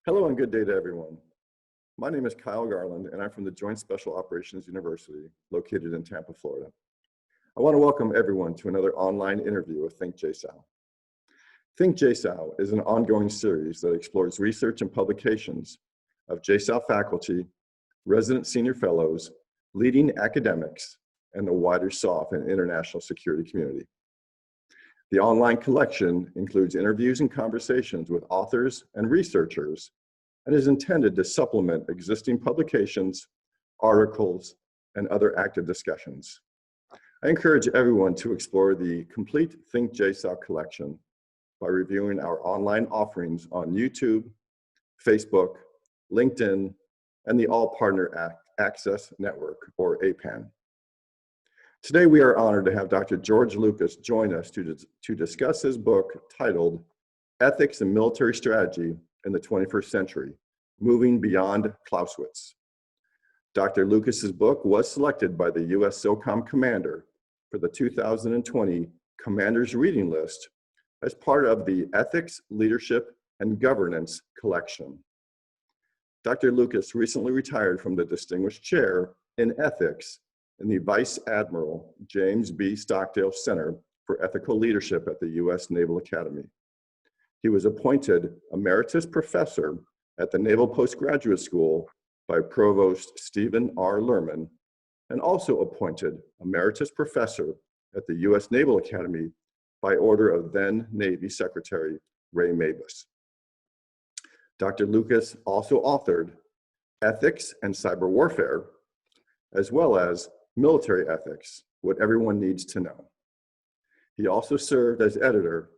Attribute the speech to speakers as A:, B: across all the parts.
A: Hello and good day to everyone. My name is Kyle Garland and I'm from the Joint Special Operations University located in Tampa, Florida. I want to welcome everyone to another online interview with Think JSOU. Think JSOU is an ongoing series that explores research and publications of JSOU faculty, resident senior fellows, leading academics, and the wider SOF and international security community. The online collection includes interviews and conversations with authors and researchers and is intended to supplement existing publications, articles, and other active discussions. I encourage everyone to explore the complete Think JSOU collection by reviewing our online offerings on YouTube, Facebook, LinkedIn, and the All Partner Access Network, or APAN. Today, we are honored to have Dr. George Lucas join us to discuss his book titled Ethics and Military Strategy in the 21st Century, Moving Beyond Clausewitz. Dr. Lucas's book was selected by the U.S. SOCOM Commander for the 2020 Commander's Reading List as part of the Ethics, Leadership, and Governance collection. Dr. Lucas recently retired from the Distinguished Chair in Ethics in the Vice Admiral James B. Stockdale Center for Ethical Leadership at the U.S. Naval Academy. He was appointed Emeritus Professor at the Naval Postgraduate School by Provost Stephen R. Lerman, and also appointed Emeritus Professor at the U.S. Naval Academy by order of then Navy Secretary Ray Mabus. Dr. Lucas also authored Ethics and Cyber Warfare, as well as Military Ethics, What Everyone Needs to Know. He also served as editor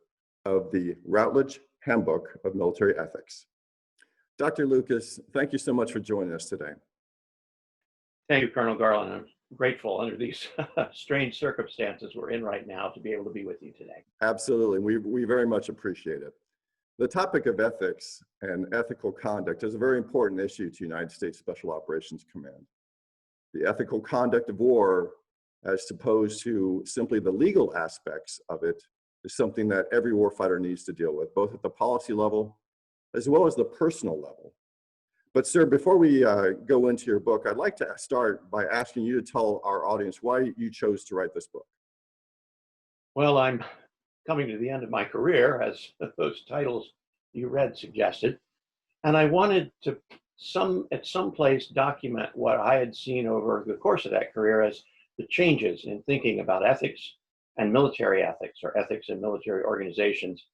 A: of the Routledge Handbook of Military Ethics. Dr. Lucas, thank you so much for joining us today.
B: Thank you, Colonel Garland. I'm grateful under these strange circumstances we're in right now to be able to be with you today.
A: Absolutely, we very much appreciate it. The topic of ethics and ethical conduct is a very important issue to United States Special Operations Command. The ethical conduct of war, as opposed to simply the legal aspects of it, is something that every warfighter needs to deal with, both at the policy level as well as the personal level. But sir, before we go into your book, I'd like to start by asking you to tell our audience why you chose to write this book.
B: Well, I'm coming to the end of my career, as those titles you read suggested, and I wanted to at some place document what I had seen over the course of that career as the changes in thinking about ethics and military ethics, or ethics in military organizations,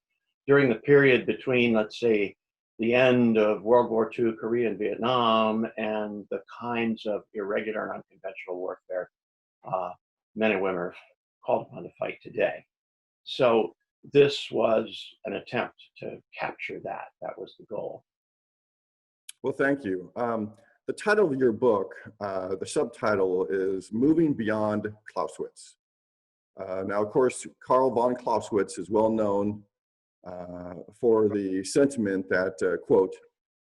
B: during the period between, let's say, the end of World War II, Korea and Vietnam, and the kinds of irregular and unconventional warfare men and women are called upon to fight today. So this was an attempt to capture that. That was the goal.
A: Well, thank you. The title of your book, the subtitle is Moving Beyond Clausewitz. Now, of course, Karl von Clausewitz is well known for the sentiment that, quote,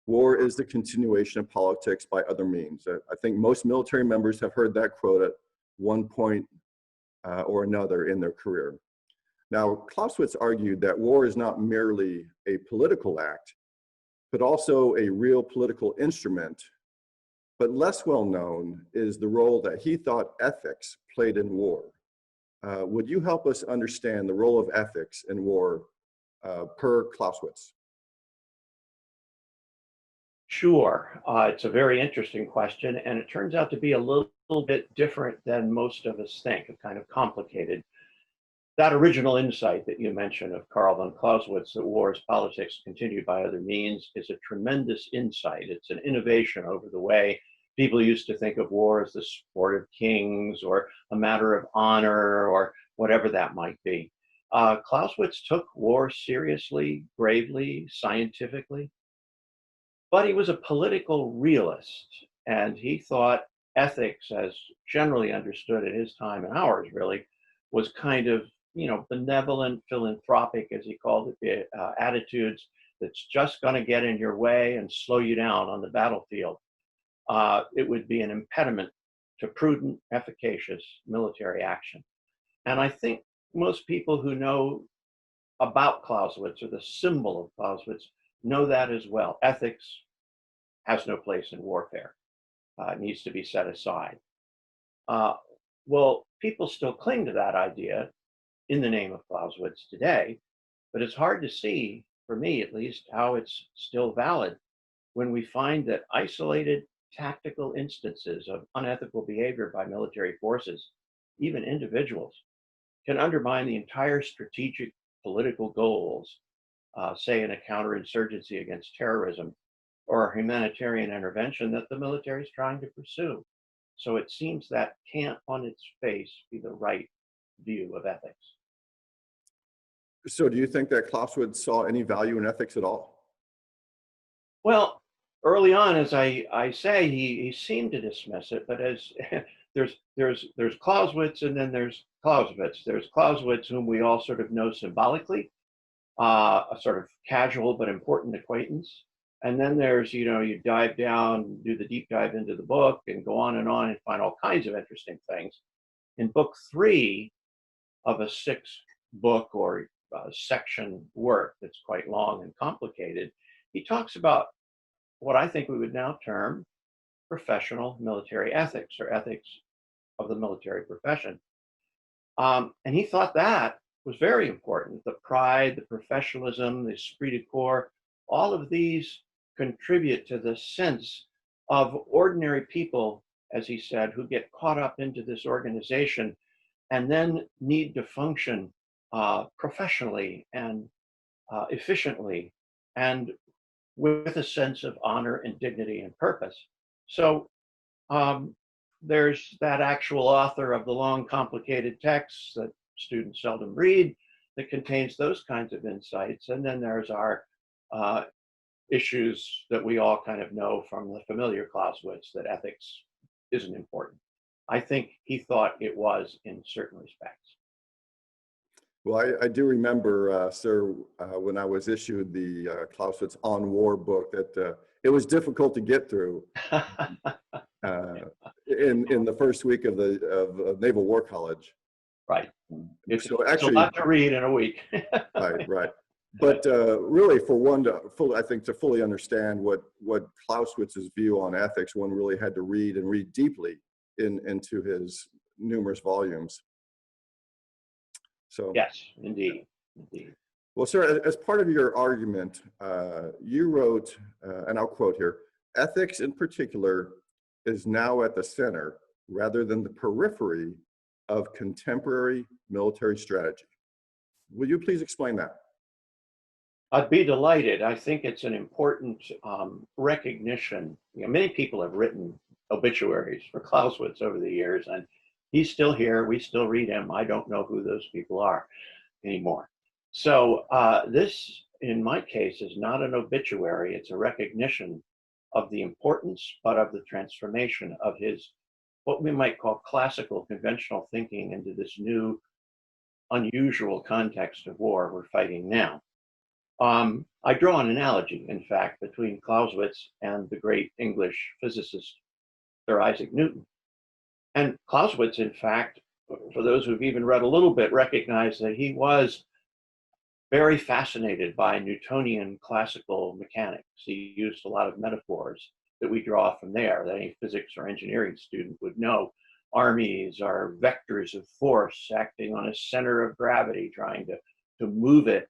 A: war is the continuation of politics by other means. I think most military members have heard that quote at one point or another in their career. Now, Clausewitz argued that war is not merely a political act, but also a real political instrument. But less well known is the role that he thought ethics played in war. Would you help us understand the role of ethics in war per Clausewitz?
B: Sure. It's a very interesting question, and it turns out to be a little bit different than most of us think, kind of complicated. That original insight that you mentioned of Karl von Clausewitz, that war is politics continued by other means, is a tremendous insight. It's an innovation over the way people used to think of war as the sport of kings or a matter of honor or whatever that might be. Clausewitz took war seriously, bravely, scientifically, but he was a political realist, and he thought ethics, as generally understood at his time and ours really, was kind of, benevolent, philanthropic, as he called it, attitudes that's just going to get in your way and slow you down on the battlefield. It would be an impediment to prudent, efficacious military action. And I think most people who know about Clausewitz, or the symbol of Clausewitz, know that as well. Ethics has no place in warfare. It needs to be set aside. Well, people still cling to that idea in the name of Clausewitz today, but it's hard to see, for me at least, how it's still valid when we find that isolated tactical instances of unethical behavior by military forces, even individuals, can undermine the entire strategic political goals, say in a counterinsurgency against terrorism or a humanitarian intervention that the military is trying to pursue. So it seems that can't on its face be the right view of ethics.
A: So do you think that Clausewitz saw any value in ethics at all?
B: Well, early on, as I say, he seemed to dismiss it, but as there's Clausewitz and then there's Clausewitz. There's Clausewitz, whom we all sort of know symbolically, a sort of casual but important acquaintance. And then there's, you dive down, do the deep dive into the book and go on and find all kinds of interesting things. In book 3 of a 6-book or section work that's quite long and complicated, he talks about what I think we would now term professional military ethics or ethics of the military profession. And he thought that was very important. The pride, the professionalism, the esprit de corps, all of these contribute to the sense of ordinary people, as he said, who get caught up into this organization and then need to function professionally and efficiently and with a sense of honor and dignity and purpose. So there's that actual author of the long, complicated texts that students seldom read that contains those kinds of insights. And then there's our issues that we all kind of know from the familiar Clausewitz, that ethics isn't important. I think he thought it was in certain respects.
A: Well, I do remember, sir, when I was issued the Clausewitz on War book, that it was difficult to get through in the first week of the Naval War College.
B: Right. It's a lot to read in a week.
A: Right. But really, for one I think to fully understand what Clausewitz's view on ethics, one really had to read deeply into his numerous volumes. So
B: yes, indeed.
A: Well, sir, as part of your argument, you wrote, and I'll quote here, "Ethics in particular is now at the center rather than the periphery of contemporary military strategy." Will you please explain that?
B: I'd be delighted. I think it's an important recognition. Many people have written obituaries for Clausewitz over the years, and he's still here. We still read him. I don't know who those people are anymore. So this, in my case, is not an obituary. It's a recognition of the importance, but of the transformation of his, what we might call classical conventional thinking into this new, unusual context of war we're fighting now. I draw an analogy, in fact, between Clausewitz and the great English physicist, Sir Isaac Newton. And Clausewitz, in fact, for those who've even read a little bit, recognize that he was very fascinated by Newtonian classical mechanics. He used a lot of metaphors that we draw from there, that any physics or engineering student would know. Armies are vectors of force acting on a center of gravity, trying to move it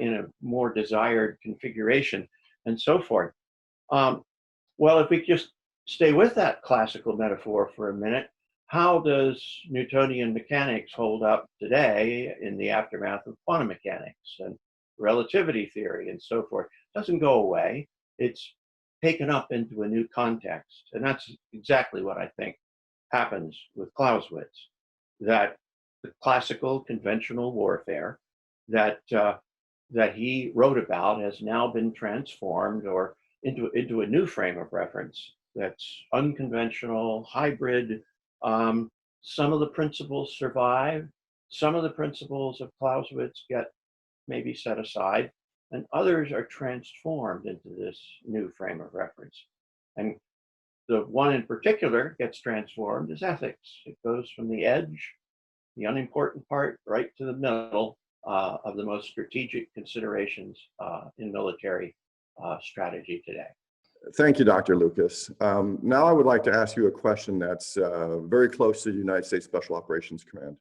B: in a more desired configuration, and so forth. Well, if we just stay with that classical metaphor for a minute, how does Newtonian mechanics hold up today in the aftermath of quantum mechanics and relativity theory and so forth? It doesn't go away. It's taken up into a new context. And that's exactly what I think happens with Clausewitz, that the classical conventional warfare that he wrote about has now been transformed or into a new frame of reference that's unconventional, hybrid. Some of the principles survive. Some of the principles of Clausewitz get maybe set aside, and others are transformed into this new frame of reference. And the one in particular gets transformed is ethics. It goes from the edge, the unimportant part, right to the middle, of the most strategic considerations in military strategy today.
A: Thank you, Dr. Lucas. Now I would like to ask you a question that's very close to the United States Special Operations Command.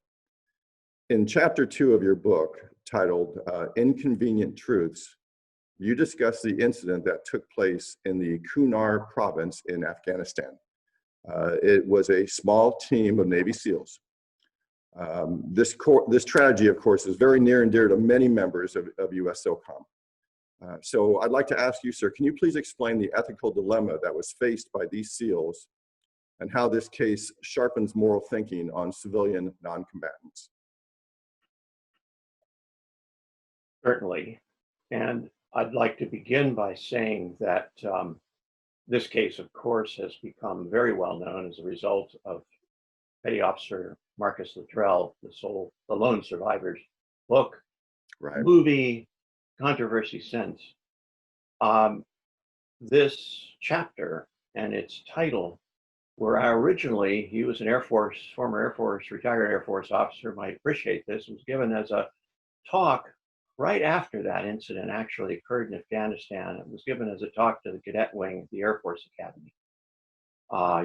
A: In chapter 2 of your book, titled Inconvenient Truths, you discuss the incident that took place in the Kunar province in Afghanistan. It was a small team of Navy SEALs. This tragedy, of course, is very near and dear to many members of US SOCOM. So I'd like to ask you, sir, can you please explain the ethical dilemma that was faced by these SEALs and how this case sharpens moral thinking on civilian non-combatants?
B: Certainly. And I'd like to begin by saying that this case, of course, has become very well known as a result of Petty Officer Marcus Luttrell, the lone survivor's book,
A: Right.
B: movie, controversy since. This chapter and its title were originally, he was an former Air Force, retired Air Force officer, might appreciate this, was given as a talk right after that incident actually occurred in Afghanistan. It was given as a talk to the cadet wing of the Air Force Academy.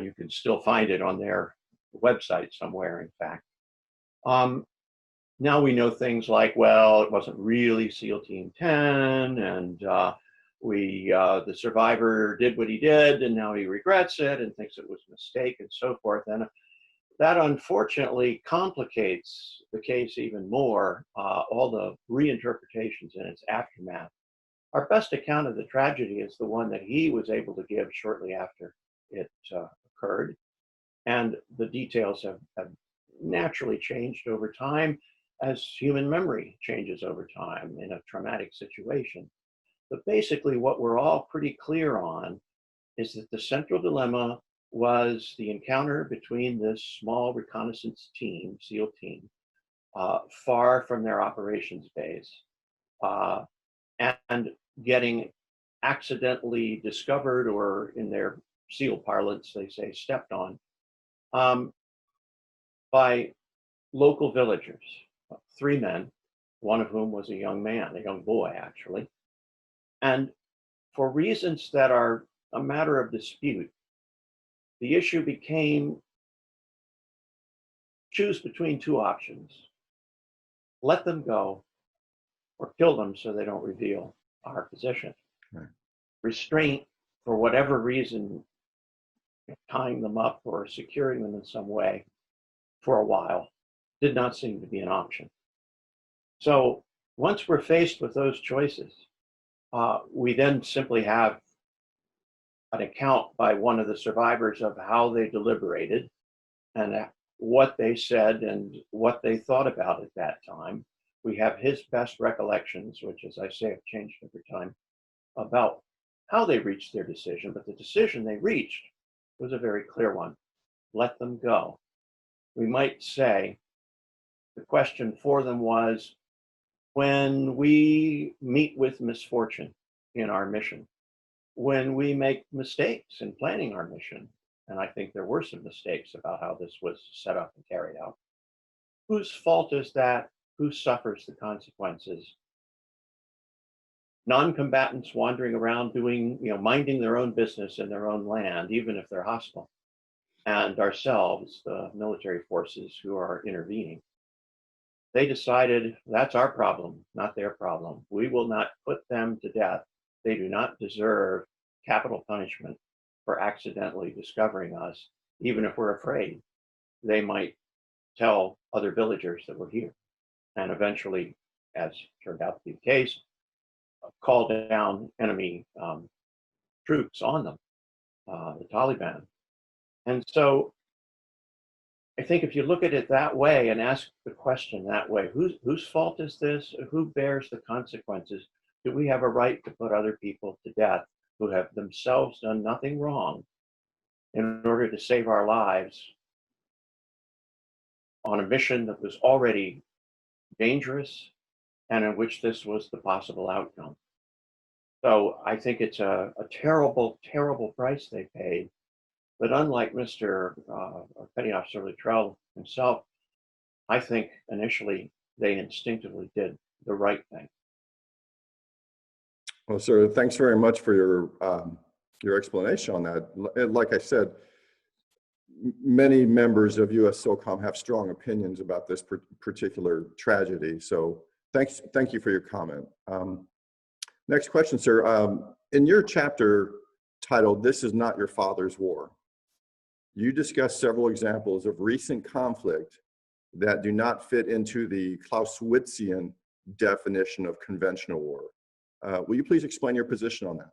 B: You can still find it on their website somewhere, in fact. Now we know things like, well, it wasn't really SEAL Team 10, and the survivor did what he did, and now he regrets it and thinks it was a mistake and so forth. And that unfortunately complicates the case even more, all the reinterpretations in its aftermath. Our best account of the tragedy is the one that he was able to give shortly after it occurred. And the details have naturally changed over time as human memory changes over time in a traumatic situation. But basically what we're all pretty clear on is that the central dilemma was the encounter between this small reconnaissance team, SEAL team, far from their operations base, and getting accidentally discovered, or in their SEAL parlance, they say stepped on, by local villagers, 3 men, one of whom was a young man, a young boy actually. And for reasons that are a matter of dispute, the issue became choose between 2 options: let them go or kill them so they don't reveal our position.
A: Right.
B: Restraint, for whatever reason, tying them up or securing them in some way for a while, did not seem to be an option. So once we're faced with those choices, we then simply have an account by one of the survivors of how they deliberated and what they said and what they thought about at that time. We have his best recollections, which, as I say, have changed over time, about how they reached their decision. But the decision they reached was a very clear one: let them go. We might say the question for them was, when we meet with misfortune in our mission, when we make mistakes in planning our mission, and I think there were some mistakes about how this was set up and carried out, whose fault is that? Who suffers the consequences? Non-combatants wandering around doing, minding their own business in their own land, even if they're hostile, and ourselves, the military forces who are intervening. They decided that's our problem, not their problem. We will not put them to death. They do not deserve capital punishment for accidentally discovering us, even if we're afraid they might tell other villagers that we're here. And eventually, as turned out to be the case, call down enemy troops on them, the Taliban. And so I think if you look at it that way and ask the question that way, whose fault is this? Who bears the consequences? Do we have a right to put other people to death who have themselves done nothing wrong in order to save our lives on a mission that was already dangerous and in which this was the possible outcome? So I think it's a terrible, terrible price they paid. But unlike Mr. Petty Officer Luttrell himself, I think initially they instinctively did the right thing.
A: Well, sir, thanks very much for your explanation on that. Like I said, many members of US SOCOM have strong opinions about this particular tragedy. So thank you for your comment. Next question, sir. In your chapter titled, "This is Not Your Father's War," you discuss several examples of recent conflict that do not fit into the Clausewitzian definition of conventional war. Will you please explain your position on that?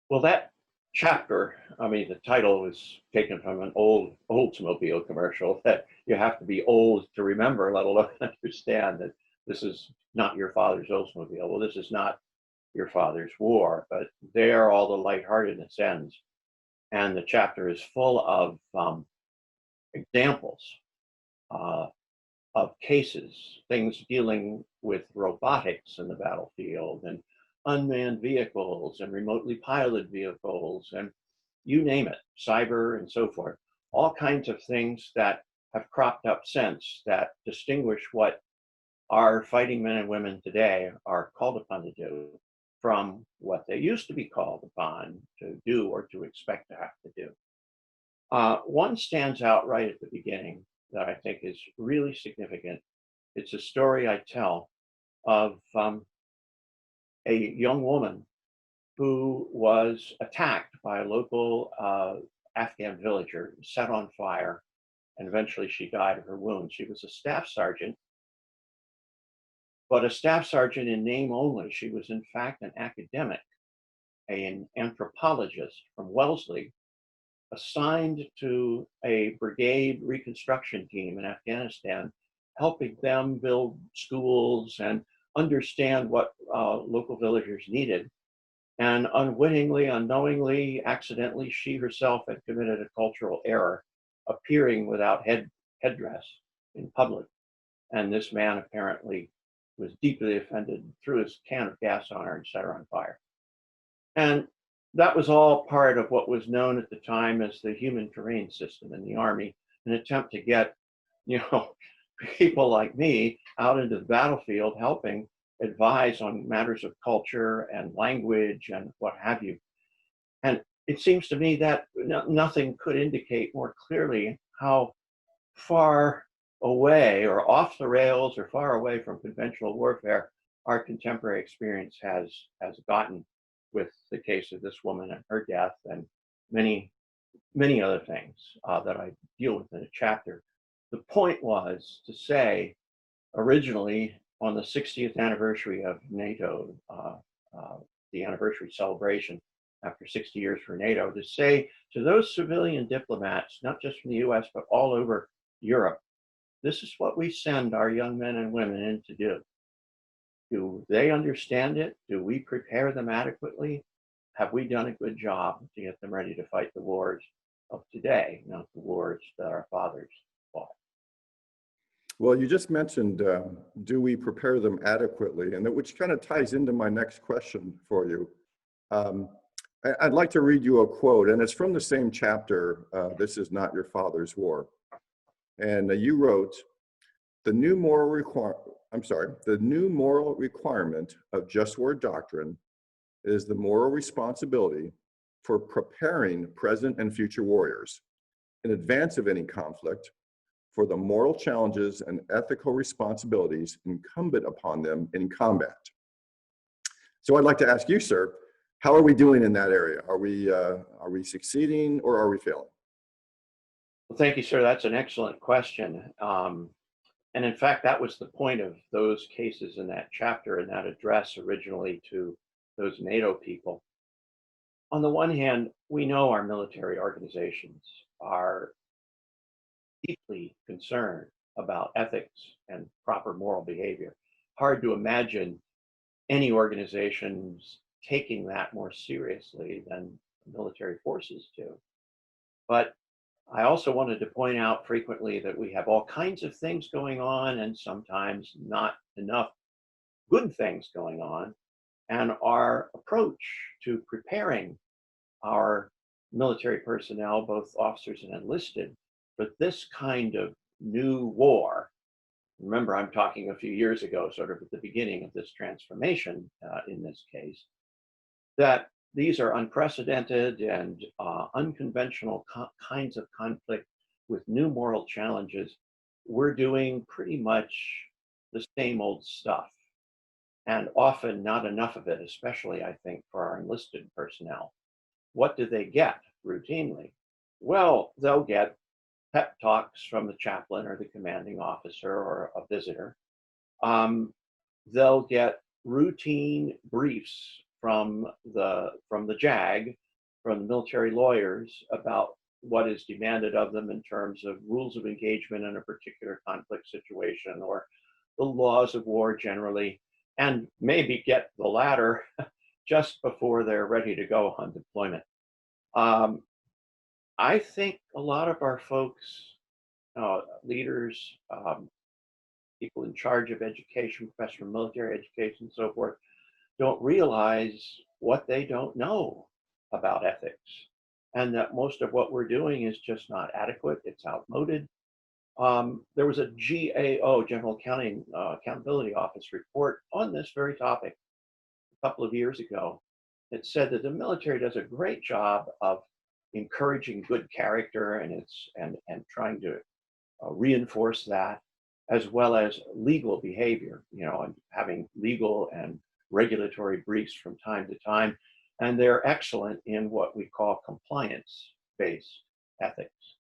B: Well, that chapter, I mean, the title was taken from an old Oldsmobile commercial that you have to be old to remember, let alone understand that this is not your father's Oldsmobile. Well, this is not your father's war, but there all the lightheartedness ends. And the chapter is full of examples of cases, things dealing with robotics in the battlefield and unmanned vehicles and remotely piloted vehicles and you name it, cyber and so forth. All kinds of things that have cropped up since that distinguish what our fighting men and women today are called upon to do from what they used to be called upon to do or to expect to have to do. One stands out right at the beginning that I think is really significant. It's a story I tell of a young woman who was attacked by a local Afghan villager, set on fire, and eventually she died of her wounds. She was a staff sergeant, but a staff sergeant in name only. She was in fact an academic, an anthropologist from Wellesley, assigned to a brigade reconstruction team in Afghanistan, helping them build schools and understand what local villagers needed. And unwittingly, unknowingly, accidentally, she herself had committed a cultural error, appearing without headdress in public. And this man apparently was deeply offended, threw his can of gas on her and set her on fire. And that was all part of what was known at the time as the human terrain system in the Army, an attempt to get, people like me out into the battlefield, helping advise on matters of culture and language and what have you. And it seems to me that nothing could indicate more clearly how far away or off the rails or far away from conventional warfare our contemporary experience has gotten with the case of this woman and her death and many other things that I deal with in a chapter. The point was to say, originally on the 60th anniversary of NATO, the anniversary celebration after 60 years for NATO, to say to those civilian diplomats, not just from the US, but all over Europe, this is what we send our young men and women in to do. Do they understand it? Do we prepare them adequately? Have we done a good job to get them ready to fight the wars of today, not the wars that our fathers fought?
A: Well, you just mentioned, do we prepare them adequately? And that, which kind of ties into my next question for you. I'd like to read you a quote, and it's from the same chapter, "This is Not Your Father's War." And you wrote, the new moral requirement of just war doctrine is the moral responsibility for preparing present and future warriors in advance of any conflict for the moral challenges and ethical responsibilities incumbent upon them in combat. So I'd like to ask you, sir, how are we doing in that area? Are we succeeding or are we failing?
B: Well, thank you, sir. That's an excellent question. And in fact, that was the point of those cases in that chapter and that address originally to those NATO people. On the one hand, we know our military organizations are deeply concerned about ethics and proper moral behavior. Hard to imagine any organizations taking that more seriously than military forces do. But I also wanted to point out frequently that we have all kinds of things going on and sometimes not enough good things going on. And our approach to preparing our military personnel, both officers and enlisted, for this kind of new war, remember, I'm talking a few years ago, sort of at the beginning of this transformation in this case, that these are unprecedented and unconventional kinds of conflict with new moral challenges. We're doing pretty much the same old stuff, and often not enough of it, especially, I think, for our enlisted personnel. What do they get routinely? Well, they'll get pep talks from the chaplain or the commanding officer or a visitor. They'll get routine briefs from the JAG, from the military lawyers, about what is demanded of them in terms of rules of engagement in a particular conflict situation or the laws of war generally, and maybe get the latter just before they're ready to go on deployment. I think a lot of our folks, leaders, people in charge of education, professional military education, and so forth, don't realize what they don't know about ethics, and that most of what we're doing is just not adequate. It's outmoded. There was a GAO, General Accountability Office report on this very topic a couple of years ago. It said that the military does a great job of encouraging good character and trying to reinforce that, as well as legal behavior, and having legal and regulatory briefs from time to time. And they're excellent in what we call compliance-based ethics.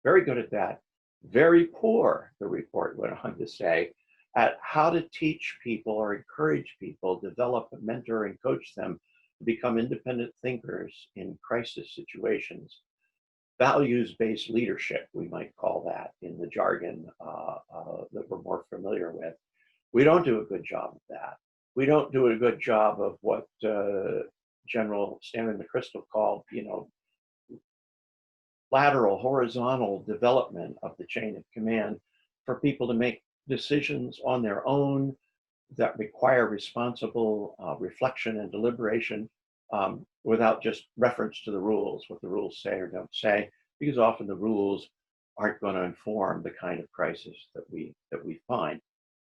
B: Very good at that. Very poor, the report went on to say, at how to teach people or encourage people, develop, mentor, and coach them to become independent thinkers in crisis situations. Values-based leadership, we might call that in the jargon that we're more familiar with. We don't do a good job of that. We don't do a good job of what General Stanley McChrystal called, lateral, horizontal development of the chain of command for people to make decisions on their own that require responsible reflection and deliberation without just reference to the rules, what the rules say or don't say, because often the rules aren't going to inform the kind of crisis that we find.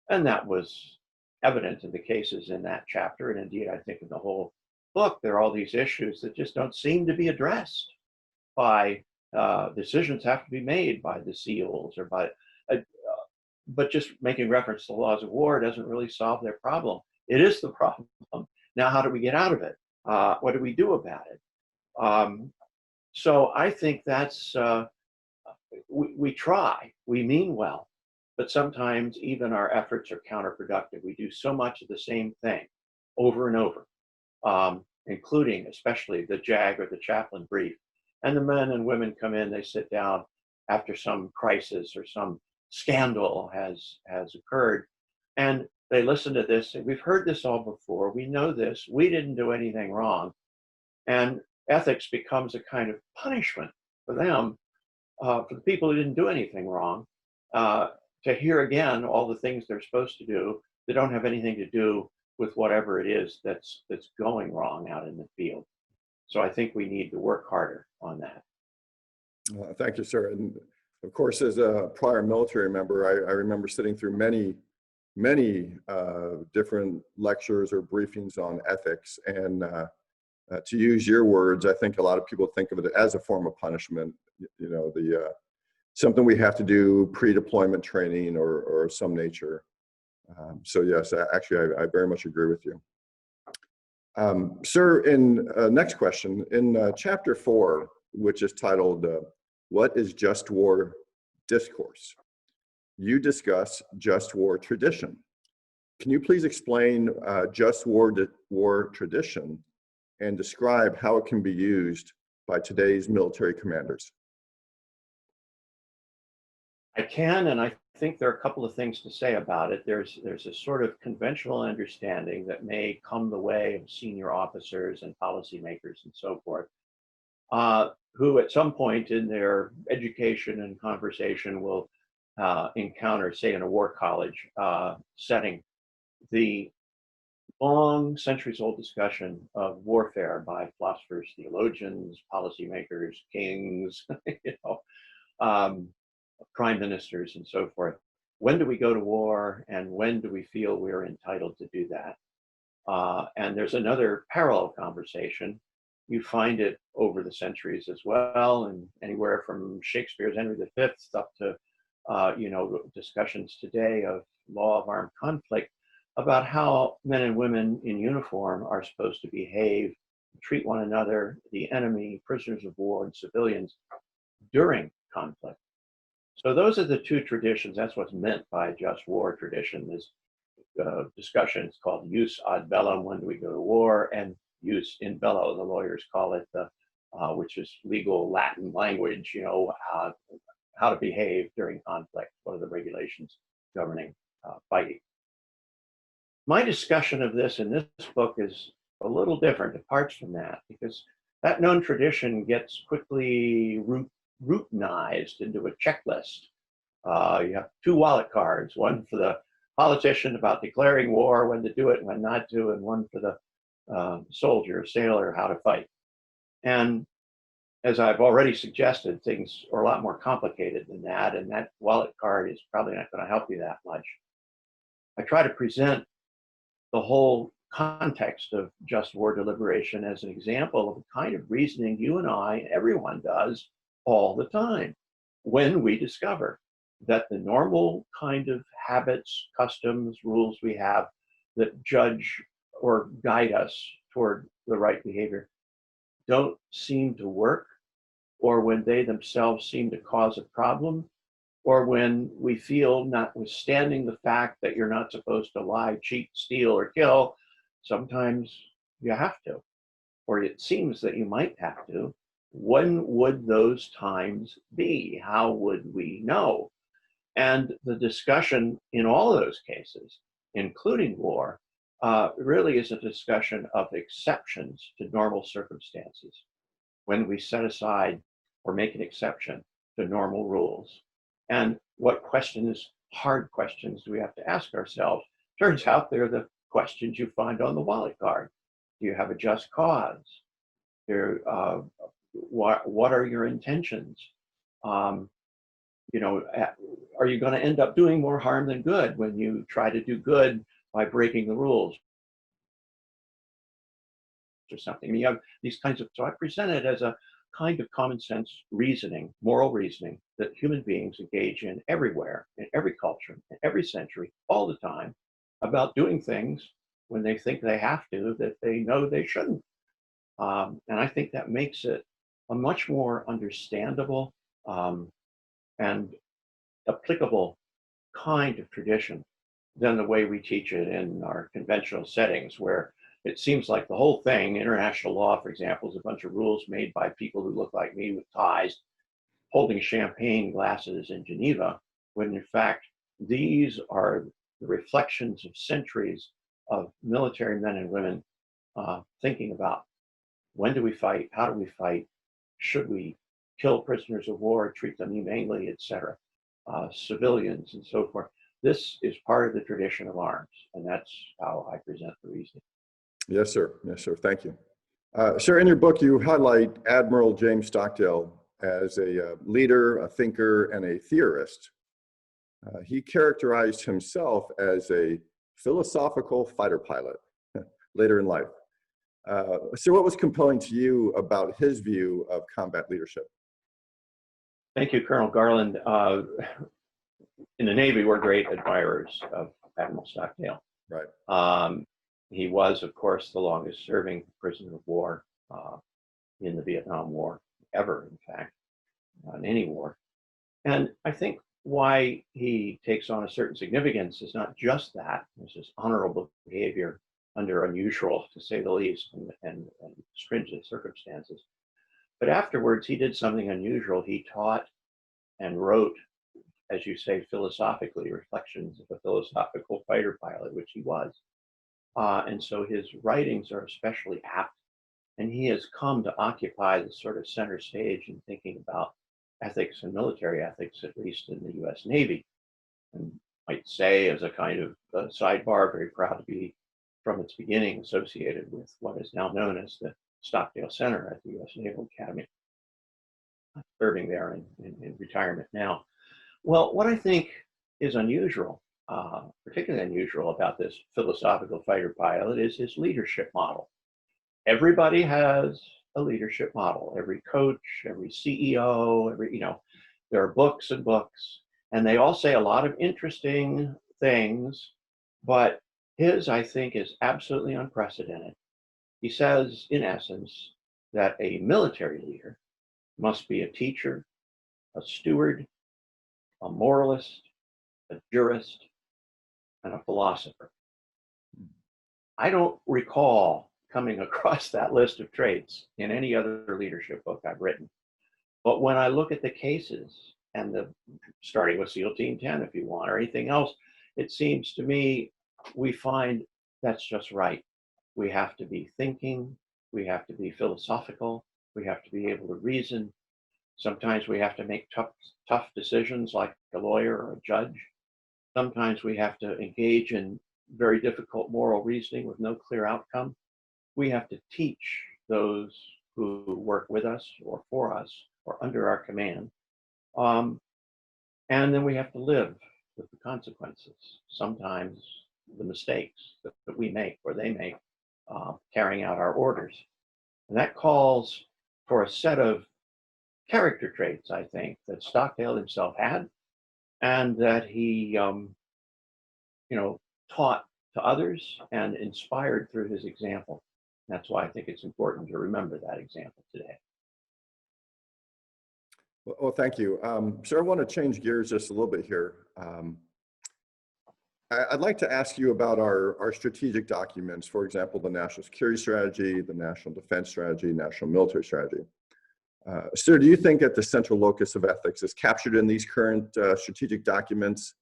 B: And that was evident in the cases in that chapter. And indeed, I think in the whole book, there are all these issues that just don't seem to be addressed by decisions have to be made by the SEALs or by, but just making reference to the laws of war doesn't really solve their problem. It is the problem. Now, how do we get out of it? What do we do about it? So I think that's, we try, we mean well, but sometimes even our efforts are counterproductive. We do so much of the same thing over and over, including especially the JAG or the chaplain brief. And the men and women come in, they sit down after some crisis or some scandal has occurred, and they listen to this. And we've heard this all before. We know this. We didn't do anything wrong. And ethics becomes a kind of punishment for them, for the people who didn't do anything wrong, to hear again all the things they're supposed to do that don't have anything to do with whatever it is that's going wrong out in the field. So I think we need to work harder on that.
A: Thank you, sir. And of course, as a prior military member, I remember sitting through many different lectures or briefings on ethics. And to use your words, I think a lot of people think of it as a form of punishment, something we have to do pre-deployment training or some nature. So yes, actually, I very much agree with you. Sir, in next question, in chapter 4, which is titled, What is Just War Discourse? You discuss just war tradition. Can you please explain just war tradition and describe how it can be used by today's military commanders?
B: I can, and I think there are a couple of things to say about it. There's a sort of conventional understanding that may come the way of senior officers and policymakers and so forth, who at some point in their education and conversation will encounter, say in a war college setting, the long centuries-old discussion of warfare by philosophers, theologians, policymakers, kings, prime ministers, and so forth. when do we go to war and when do we feel we're entitled to do that? And there's another parallel conversation. You find it over the centuries as well, and anywhere from Shakespeare's Henry V up to discussions today of law of armed conflict about how men and women in uniform are supposed to behave, treat one another, the enemy, prisoners of war, and civilians during conflict. So those are the two traditions. That's what's meant by just war tradition. This discussion is called jus ad bellum, when do we go to war, and jus in bello, the lawyers call it, which is legal Latin language, how to behave during conflict, what are the regulations governing fighting. My discussion of this in this book is a little different, apart from that, because that known tradition gets quickly routinized into a checklist. You have two wallet cards, one for the politician about declaring war, when to do it, when not to, and one for the soldier, sailor, how to fight. And as I've already suggested, things are a lot more complicated than that, and that wallet card is probably not going to help you that much. I try to present the whole context of just war deliberation as an example of the kind of reasoning you and I, and everyone does all the time, when we discover that the normal kind of habits, customs, rules we have that judge or guide us toward the right behavior don't seem to work, or when they themselves seem to cause a problem, or when we feel, notwithstanding the fact that you're not supposed to lie, cheat, steal, or kill, sometimes you have to, or it seems that you might have to. When would those times be? How would we know? And the discussion in all of those cases, including war, really is a discussion of exceptions to normal circumstances. When we set aside or make an exception to normal rules. And what questions, hard questions, do we have to ask ourselves? Turns out they're the questions you find on the wallet card. Do you have a just cause? What are your intentions? Are you going to end up doing more harm than good when you try to do good by breaking the rules or something? I mean, you have these kinds of, so I present it as a kind of common sense reasoning, moral reasoning that human beings engage in everywhere, in every culture, in every century, all the time, about doing things when they think they have to, that they know they shouldn't. And I think that makes it a much more understandable and applicable kind of tradition than the way we teach it in our conventional settings, where it seems like the whole thing, international law, for example, is a bunch of rules made by people who look like me with ties, holding champagne glasses in Geneva, when in fact, these are the reflections of centuries of military men and women thinking about when do we fight, how do we fight, should we kill prisoners of war, treat them humanely, etc., civilians and so forth. This is part of the tradition of arms, and that's how I present the reasoning.
A: Yes, sir. Yes, sir. Thank you. Sir, in your book, you highlight Admiral James Stockdale as a leader, a thinker, and a theorist. He characterized himself as a philosophical fighter pilot later in life. So what was compelling to you about his view of combat leadership?
B: Thank you, Colonel Garland. In the Navy, we're great admirers of Admiral Stockdale.
A: Right.
B: He was, of course, the longest serving prisoner of war in the Vietnam War, ever, in fact, in any war. And I think why he takes on a certain significance is not just that, it's just honorable behavior under unusual, to say the least, and stringent circumstances. But afterwards, he did something unusual. He taught and wrote, as you say, philosophically, reflections of a philosophical fighter pilot, which he was. And so his writings are especially apt, and he has come to occupy the sort of center stage in thinking about ethics and military ethics, at least in the US Navy. And might say, as a kind of sidebar, very proud to be from its beginning associated with what is now known as the Stockdale Center at the US Naval Academy, serving there in retirement now. Well, what I think is unusual, particularly unusual about this philosophical fighter pilot, is his leadership model. Everybody has a leadership model. Every coach, every CEO, there are books and books, and they all say a lot of interesting things, but his, I think, is absolutely unprecedented. He says, in essence, that a military leader must be a teacher, a steward, a moralist, a jurist, and a philosopher. I don't recall coming across that list of traits in any other leadership book I've written. But when I look at the cases, and starting with SEAL Team 10, if you want, or anything else, it seems to me we find that's just right. We have to be thinking, we have to be philosophical, we have to be able to reason. Sometimes we have to make tough decisions like a lawyer or a judge. Sometimes we have to engage in very difficult moral reasoning with no clear outcome. We have to teach those who work with us or for us or under our command. And then we have to live with the consequences. Sometimes the mistakes that we make or they make carrying out our orders. And that calls for a set of character traits, I think, that Stockdale himself had and that he, taught to others and inspired through his example. That's why I think it's important to remember that example today.
A: Well, thank you. So I want to change gears just a little bit here. I'd like to ask you about our strategic documents, for example, the National Security Strategy, the National Defense Strategy, National Military Strategy. Sir, do you think that the central locus of ethics is captured in these current strategic documents?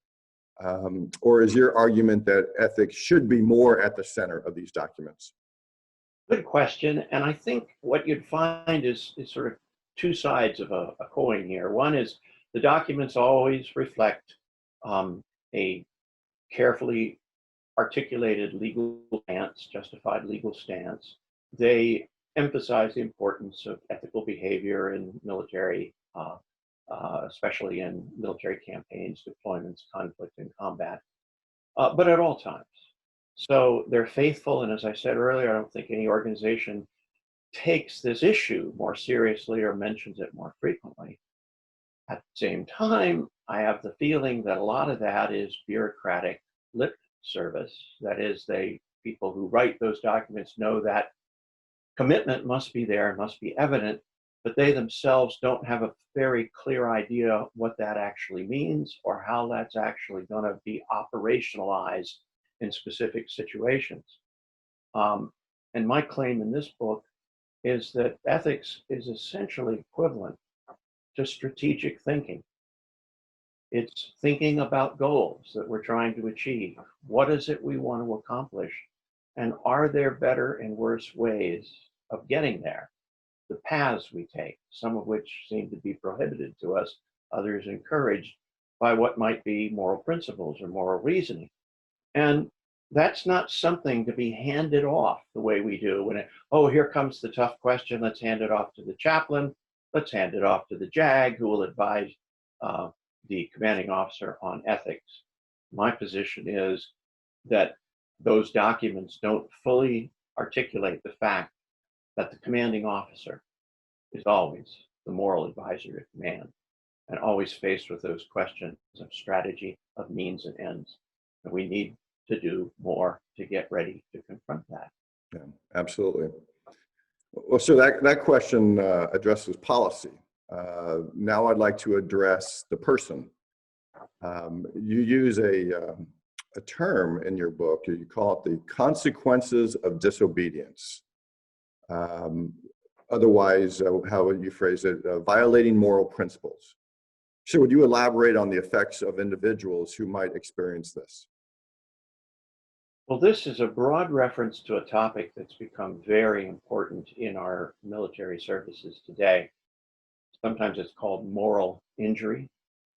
A: Or is your argument that ethics should be more at the center of these documents?
B: Good question. And I think what you'd find is sort of two sides of a coin here. One is the documents always reflect a carefully articulated legal stance, justified legal stance. They emphasize the importance of ethical behavior in military, especially in military campaigns, deployments, conflict, and combat, but at all times. So they're faithful, and as I said earlier, I don't think any organization takes this issue more seriously or mentions it more frequently. At the same time, I have the feeling that a lot of that is bureaucratic lip service. That is, people who write those documents know that commitment must be there, must be evident, but they themselves don't have a very clear idea what that actually means or how that's actually going to be operationalized in specific situations. And my claim in this book is that ethics is essentially equivalent to strategic thinking. It's thinking about goals that we're trying to achieve. What is it we want to accomplish? And are there better and worse ways of getting there? The paths we take, some of which seem to be prohibited to us, others encouraged by what might be moral principles or moral reasoning. And that's not something to be handed off the way we do when here comes the tough question, let's hand it off to the chaplain, let's hand it off to the JAG who will advise the commanding officer on ethics. My position is that those documents don't fully articulate the fact that the commanding officer is always the moral advisor to command and always faced with those questions of strategy, of means and ends. And we need to do more to get ready to confront that.
A: Yeah, absolutely. Well, so that question addresses policy. Now I'd like to address the person. You use a term in your book, you call it the consequences of disobedience. Otherwise, how would you phrase it? Violating moral principles. So would you elaborate on the effects of individuals who might experience this?
B: Well, this is a broad reference to a topic that's become very important in our military services today. Sometimes it's called moral injury.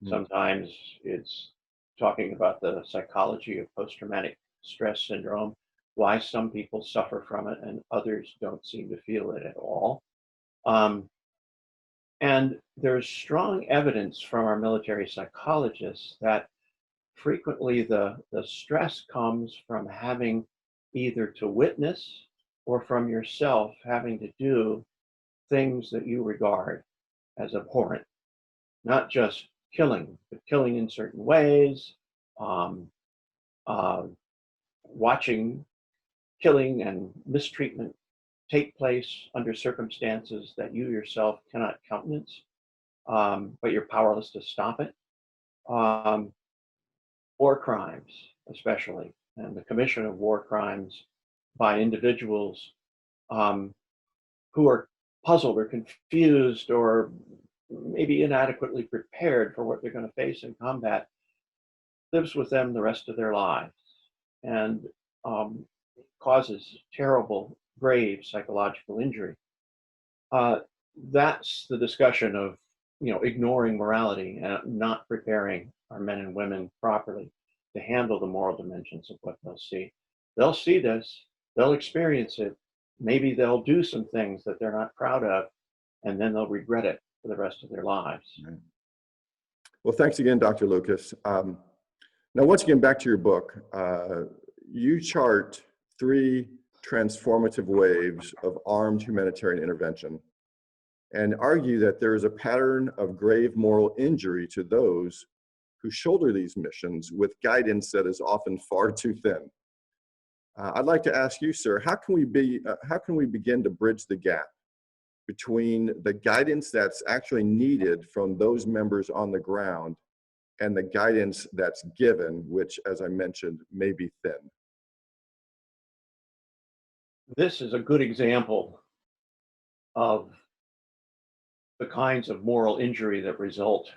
B: Sometimes it's talking about the psychology of post-traumatic stress syndrome, why some people suffer from it and others don't seem to feel it at all. And there's strong evidence from our military psychologists that frequently the stress comes from having either to witness or from yourself having to do things that you regard as abhorrent, not just killing, but killing in certain ways, um, uh, watching killing and mistreatment take place under circumstances that you yourself cannot countenance, but you're powerless to stop it. Um, War crimes, especially, and the commission of war crimes by individuals um, who are puzzled or confused or maybe inadequately prepared for what they're going to face in combat, lives with them the rest of their lives and causes terrible, grave psychological injury. Uh, that's the discussion of, ignoring morality and not preparing our men and women properly to handle the moral dimensions of what they'll see. They'll see this, they'll experience it, maybe they'll do some things that they're not proud of, and then they'll regret it for the rest of their lives.
A: Right. Well, thanks again, Dr. Lucas. Now, once again, back to your book. You chart 3 transformative waves of armed humanitarian intervention and argue that there is a pattern of grave moral injury to those who shoulder these missions with guidance that is often far too thin. I'd like to ask you, sir, how can we begin to bridge the gap between the guidance that's actually needed from those members on the ground and the guidance that's given, which, as I mentioned, may be thin?
B: This is a good example of the kinds of moral injury that result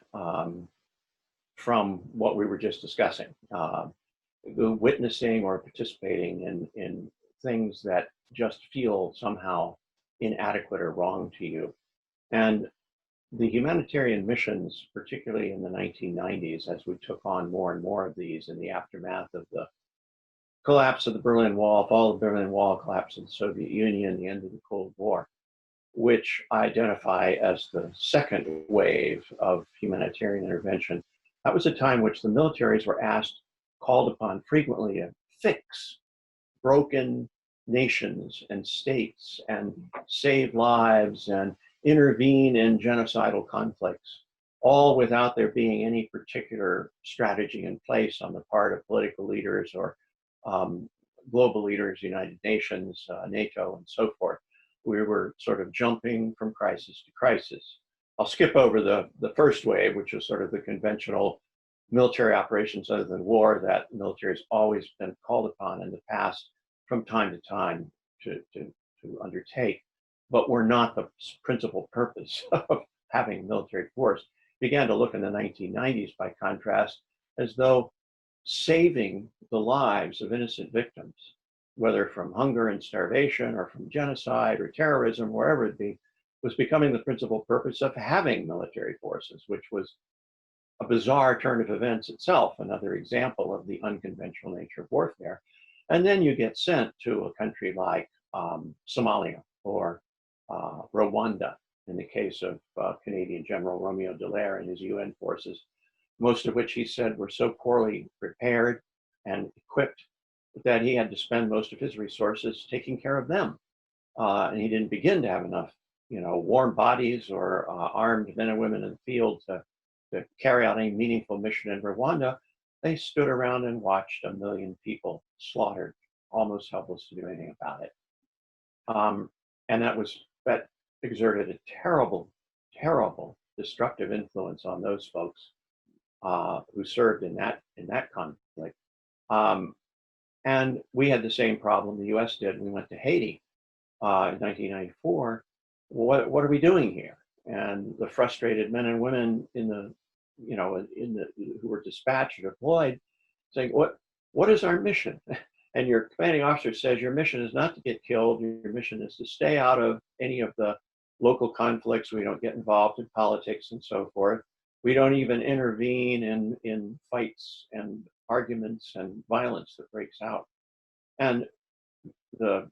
B: from what we were just discussing. The witnessing or participating in things that just feel somehow inadequate or wrong to you. And the humanitarian missions, particularly in the 1990s, as we took on more and more of these in the aftermath of the collapse of the Berlin Wall, fall of the Berlin Wall, collapse of the Soviet Union, the end of the Cold War, which I identify as the second wave of humanitarian intervention. That was a time which the militaries were called upon frequently to fix broken nations and states and save lives and intervene in genocidal conflicts, all without there being any particular strategy in place on the part of political leaders or global leaders, United Nations, NATO, and so forth. We were sort of jumping from crisis to crisis. I'll skip over the first wave, which was sort of the conventional military operations other than war that the military has always been called upon in the past from time to time to undertake, but were not the principal purpose of having military force. Began to look in the 1990s, by contrast, as though saving the lives of innocent victims, whether from hunger and starvation or from genocide or terrorism, wherever it be, was becoming the principal purpose of having military forces, which was a bizarre turn of events itself, another example of the unconventional nature of warfare. And then you get sent to a country like Somalia or Rwanda, in the case of Canadian General Romeo Dallaire and his UN forces, most of which he said were so poorly prepared and equipped that he had to spend most of his resources taking care of them. And he didn't begin to have enough, warm bodies or armed men and women in the field to carry out any meaningful mission in Rwanda. They stood around and watched 1 million people slaughtered, almost helpless to do anything about it. And that exerted a terrible, terrible destructive influence on those folks who served in that conflict. And we had the same problem the U.S. did. We went to Haiti in 1994. What are we doing here? And the frustrated men and women who were dispatched or deployed, saying, "What is our mission?" And your commanding officer says, "Your mission is not to get killed. Your mission is to stay out of any of the local conflicts. We don't get involved in politics and so forth. We don't even intervene in fights and arguments and violence that breaks out." And the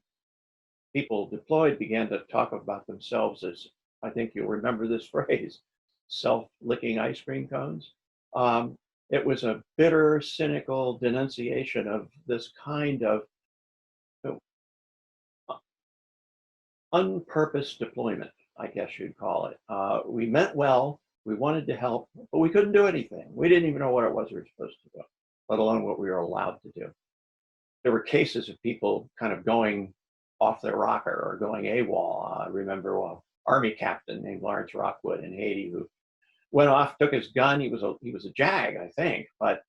B: people deployed began to talk about themselves as, I think you'll remember this phrase, self-licking ice cream cones. It was a bitter, cynical denunciation of this kind of you know, unpurposed deployment, I guess you'd call it. We meant well, we wanted to help, but we couldn't do anything. We didn't even know what it was we were supposed to do, let alone what we were allowed to do. There were cases of people kind of going off their rocker or going AWOL. I remember an Army captain named Lawrence Rockwood in Haiti who went off, took his gun. He was a JAG, I think, but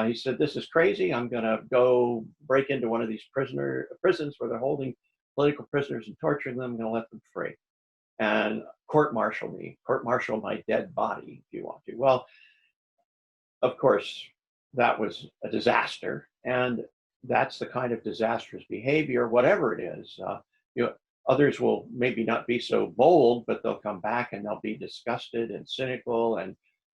B: he said, "This is crazy. I'm going to go break into one of these prisons where they're holding political prisoners and torturing them. I'm going to let them free and court-martial my dead body if you want to." Well, of course, that was a disaster, and that's the kind of disastrous behavior, whatever it is. Others will maybe not be so bold, but they'll come back and they'll be disgusted and cynical and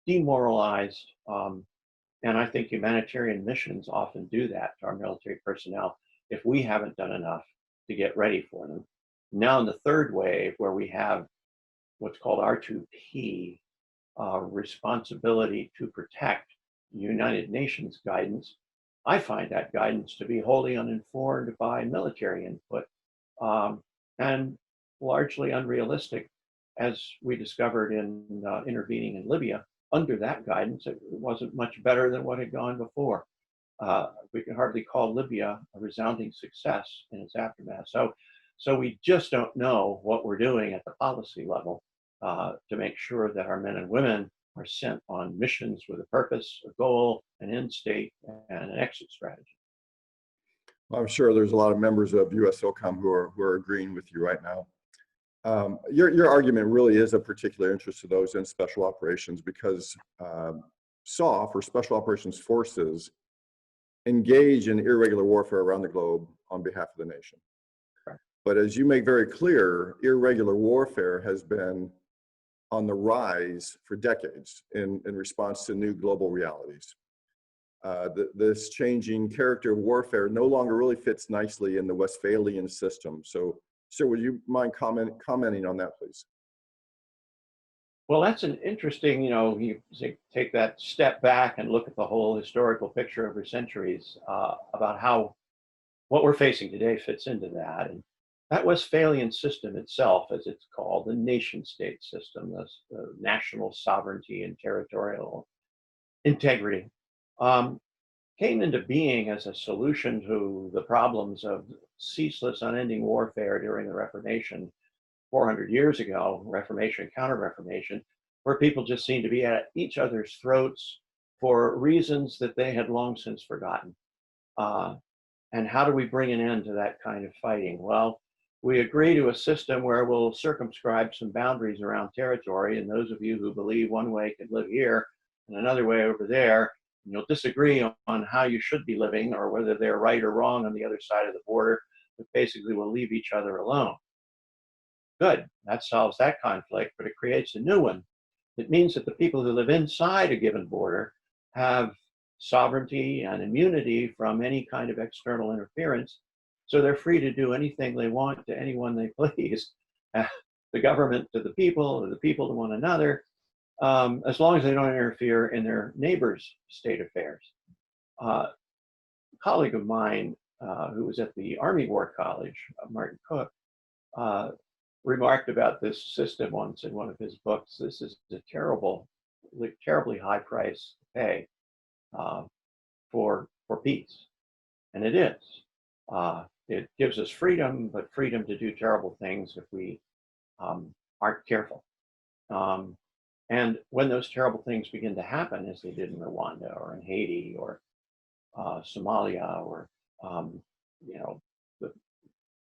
B: demoralized. And I think humanitarian missions often do that to our military personnel if we haven't done enough to get ready for them. Now in the third wave, where we have what's called R2P, responsibility to protect United Nations guidance, I find that guidance to be wholly uninformed by military input and largely unrealistic. As we discovered in intervening in Libya, under that guidance, it wasn't much better than what had gone before. We can hardly call Libya a resounding success in its aftermath. So we just don't know what we're doing at the policy level to make sure that our men and women are sent on missions with a purpose, a goal, an end state, and an exit strategy.
A: Well, I'm sure there's a lot of members of USOCOM who are agreeing with you right now. Your argument really is of particular interest to those in special operations because SOF, or Special Operations Forces, engage in irregular warfare around the globe on behalf of the nation.
B: Right.
A: But as you make very clear, irregular warfare has been on the rise for decades in response to new global realities. This changing character of warfare no longer really fits nicely in the Westphalian system. So, sir, would you mind commenting on that, please?
B: Well, that's an interesting, you take that step back and look at the whole historical picture over centuries about how what we're facing today fits into that. And that Westphalian system itself, as it's called, the nation state system, the national sovereignty and territorial integrity, came into being as a solution to the problems of ceaseless, unending warfare during the Reformation 400 years ago, Reformation, Counter-Reformation, where people just seemed to be at each other's throats for reasons that they had long since forgotten. And how do we bring an end to that kind of fighting? Well, we agree to a system where we'll circumscribe some boundaries around territory, and those of you who believe one way can live here and another way over there, and you'll disagree on how you should be living or whether they're right or wrong on the other side of the border, but basically we'll leave each other alone. Good, that solves that conflict, but it creates a new one. It means that the people who live inside a given border have sovereignty and immunity from any kind of external interference, so they're free to do anything they want to anyone they please, the government to the people, or the people to one another, as long as they don't interfere in their neighbor's state affairs. A colleague of mine who was at the Army War College, Martin Cook, remarked about this system once in one of his books. This is a terribly high price to pay for peace, and it is. It gives us freedom, but freedom to do terrible things if we aren't careful. And when those terrible things begin to happen, as they did in Rwanda or in Haiti or Somalia, or the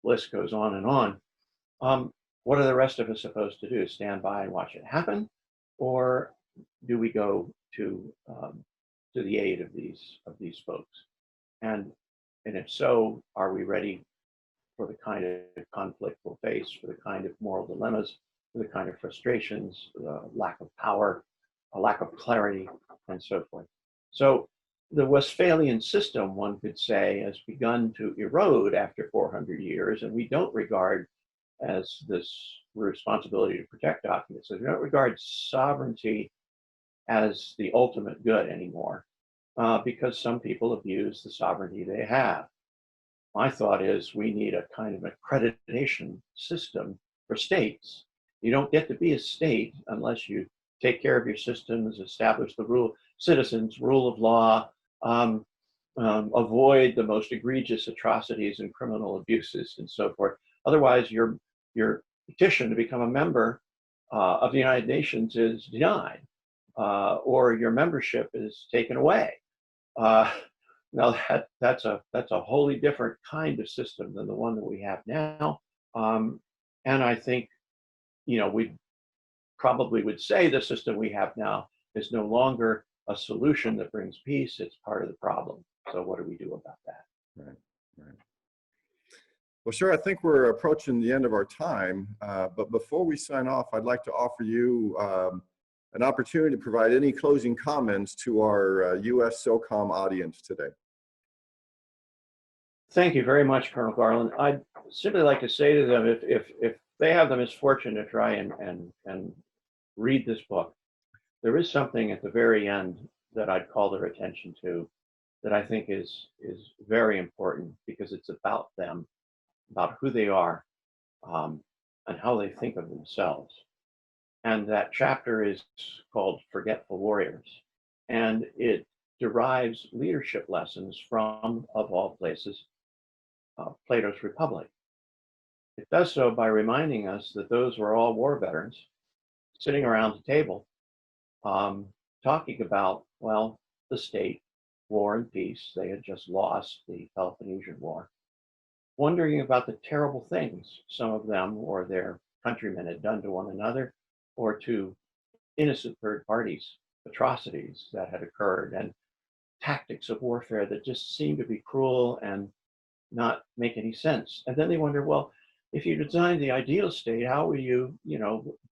B: list goes on and on. What are the rest of us supposed to do? Stand by and watch it happen, or do we go to the aid of these folks? And if so, are we ready for the kind of conflict we'll face, for the kind of moral dilemmas, for the kind of frustrations, the lack of power, a lack of clarity, and so forth? So the Westphalian system, one could say, has begun to erode after 400 years, and we don't regard as this responsibility to protect documents. So we don't regard sovereignty as the ultimate good anymore, because some people abuse the sovereignty they have. My thought is we need a kind of accreditation system for states. You don't get to be a state unless you take care of your systems, establish the citizens, rule of law, avoid the most egregious atrocities and criminal abuses and so forth. Otherwise, your petition to become a member of the United Nations is denied, or your membership is taken away. Now that's a wholly different kind of system than the one that we have now, and I think we probably would say the system we have now is no longer a solution that brings peace; it's part of the problem. So what do we do about that?
A: Right, right. Well, sure. I think we're approaching the end of our time, but before we sign off, I'd like to offer you an opportunity to provide any closing comments to our U.S. SOCOM audience today.
B: Thank you very much, Colonel Garland. I'd simply like to say to them, if they have the misfortune to try and read this book, there is something at the very end that I'd call their attention to that I think is very important, because it's about them, about who they are, and how they think of themselves. And that chapter is called Forgetful Warriors. And it derives leadership lessons from, of all places, Plato's Republic. It does so by reminding us that those were all war veterans sitting around the table talking about, well, the state, war and peace. They had just lost the Peloponnesian War, wondering about the terrible things some of them or their countrymen had done to one another, or to innocent third parties, atrocities that had occurred, and tactics of warfare that just seemed to be cruel and not make any sense. And then they wonder, well, if you designed the ideal state, how would you,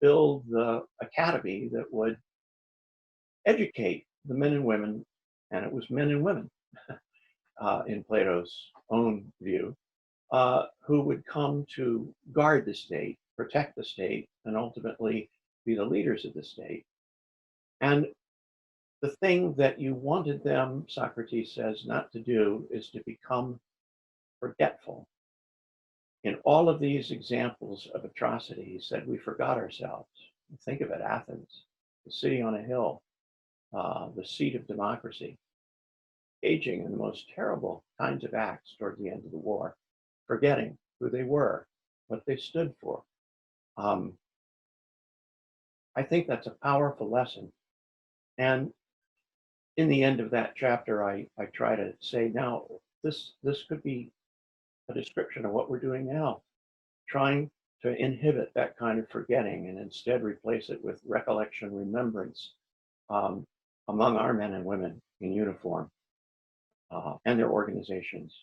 B: build the academy that would educate the men and women, and it was men and women in Plato's own view, who would come to guard the state, protect the state, and ultimately be the leaders of the state. And the thing that you wanted them, Socrates says, not to do is to become forgetful. In all of these examples of atrocity, he said, we forgot ourselves. Think of it, Athens, the city on a hill, the seat of democracy, engaging in the most terrible kinds of acts toward the end of the war, forgetting who they were, what they stood for. I think that's a powerful lesson. And in the end of that chapter, I try to say, now, this could be a description of what we're doing now, trying to inhibit that kind of forgetting and instead replace it with recollection, remembrance among our men and women in uniform and their organizations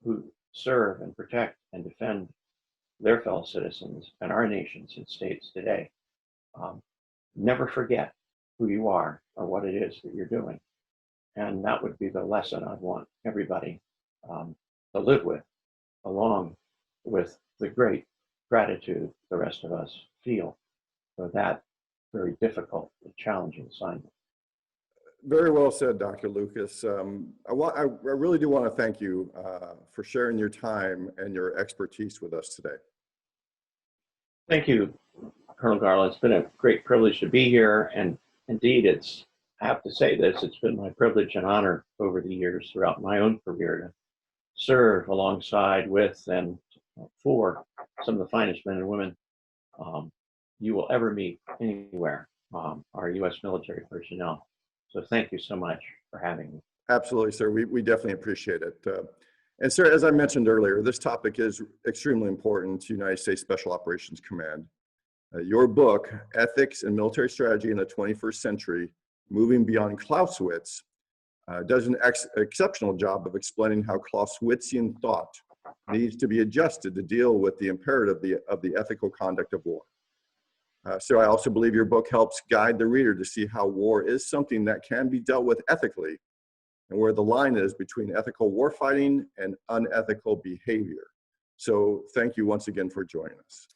B: who serve and protect and defend their fellow citizens and our nations and states today. Never forget who you are or what it is that you're doing. And that would be the lesson I'd want everybody to live with, along with the great gratitude the rest of us feel for that very difficult and challenging assignment.
A: Very well said, Dr. Lucas. I really do want to thank you for sharing your time and your expertise with us today.
B: Thank you, Colonel Garland. It's been a great privilege to be here. And indeed, I have to say this, it's been my privilege and honor over the years throughout my own career to serve alongside with and for some of the finest men and women you will ever meet anywhere, our U.S. military personnel. So thank you so much for having me.
A: Absolutely, sir. We definitely appreciate it. And sir, as I mentioned earlier, this topic is extremely important to United States Special Operations Command. Your book, Ethics and Military Strategy in the 21st Century, Moving Beyond Clausewitz, does an exceptional job of explaining how Clausewitzian thought needs to be adjusted to deal with the imperative of the ethical conduct of war. So I also believe your book helps guide the reader to see how war is something that can be dealt with ethically, and where the line is between ethical warfighting and unethical behavior. So thank you once again for joining us.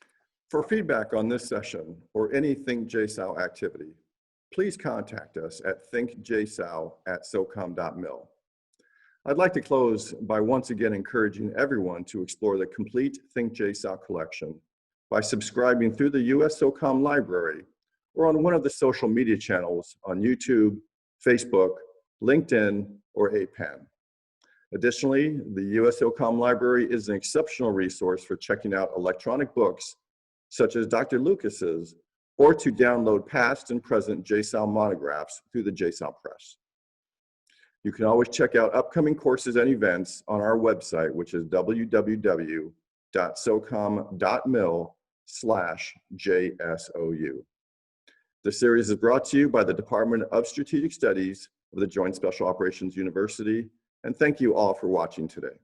A: For feedback on this session or any Think JSOU activity, please contact us at thinkjsou@socom.mil. I'd like to close by once again encouraging everyone to explore the complete Think JSOU collection by subscribing through the US SOCOM library or on one of the social media channels on YouTube, Facebook, LinkedIn, or APAN. Additionally, the US SOCOM library is an exceptional resource for checking out electronic books such as Dr. Lucas's, or to download past and present JSOU monographs through the JSOU Press. You can always check out upcoming courses and events on our website, which is www.socom.mil/JSOU. This series is brought to you by the Department of Strategic Studies of the Joint Special Operations University, and thank you all for watching today.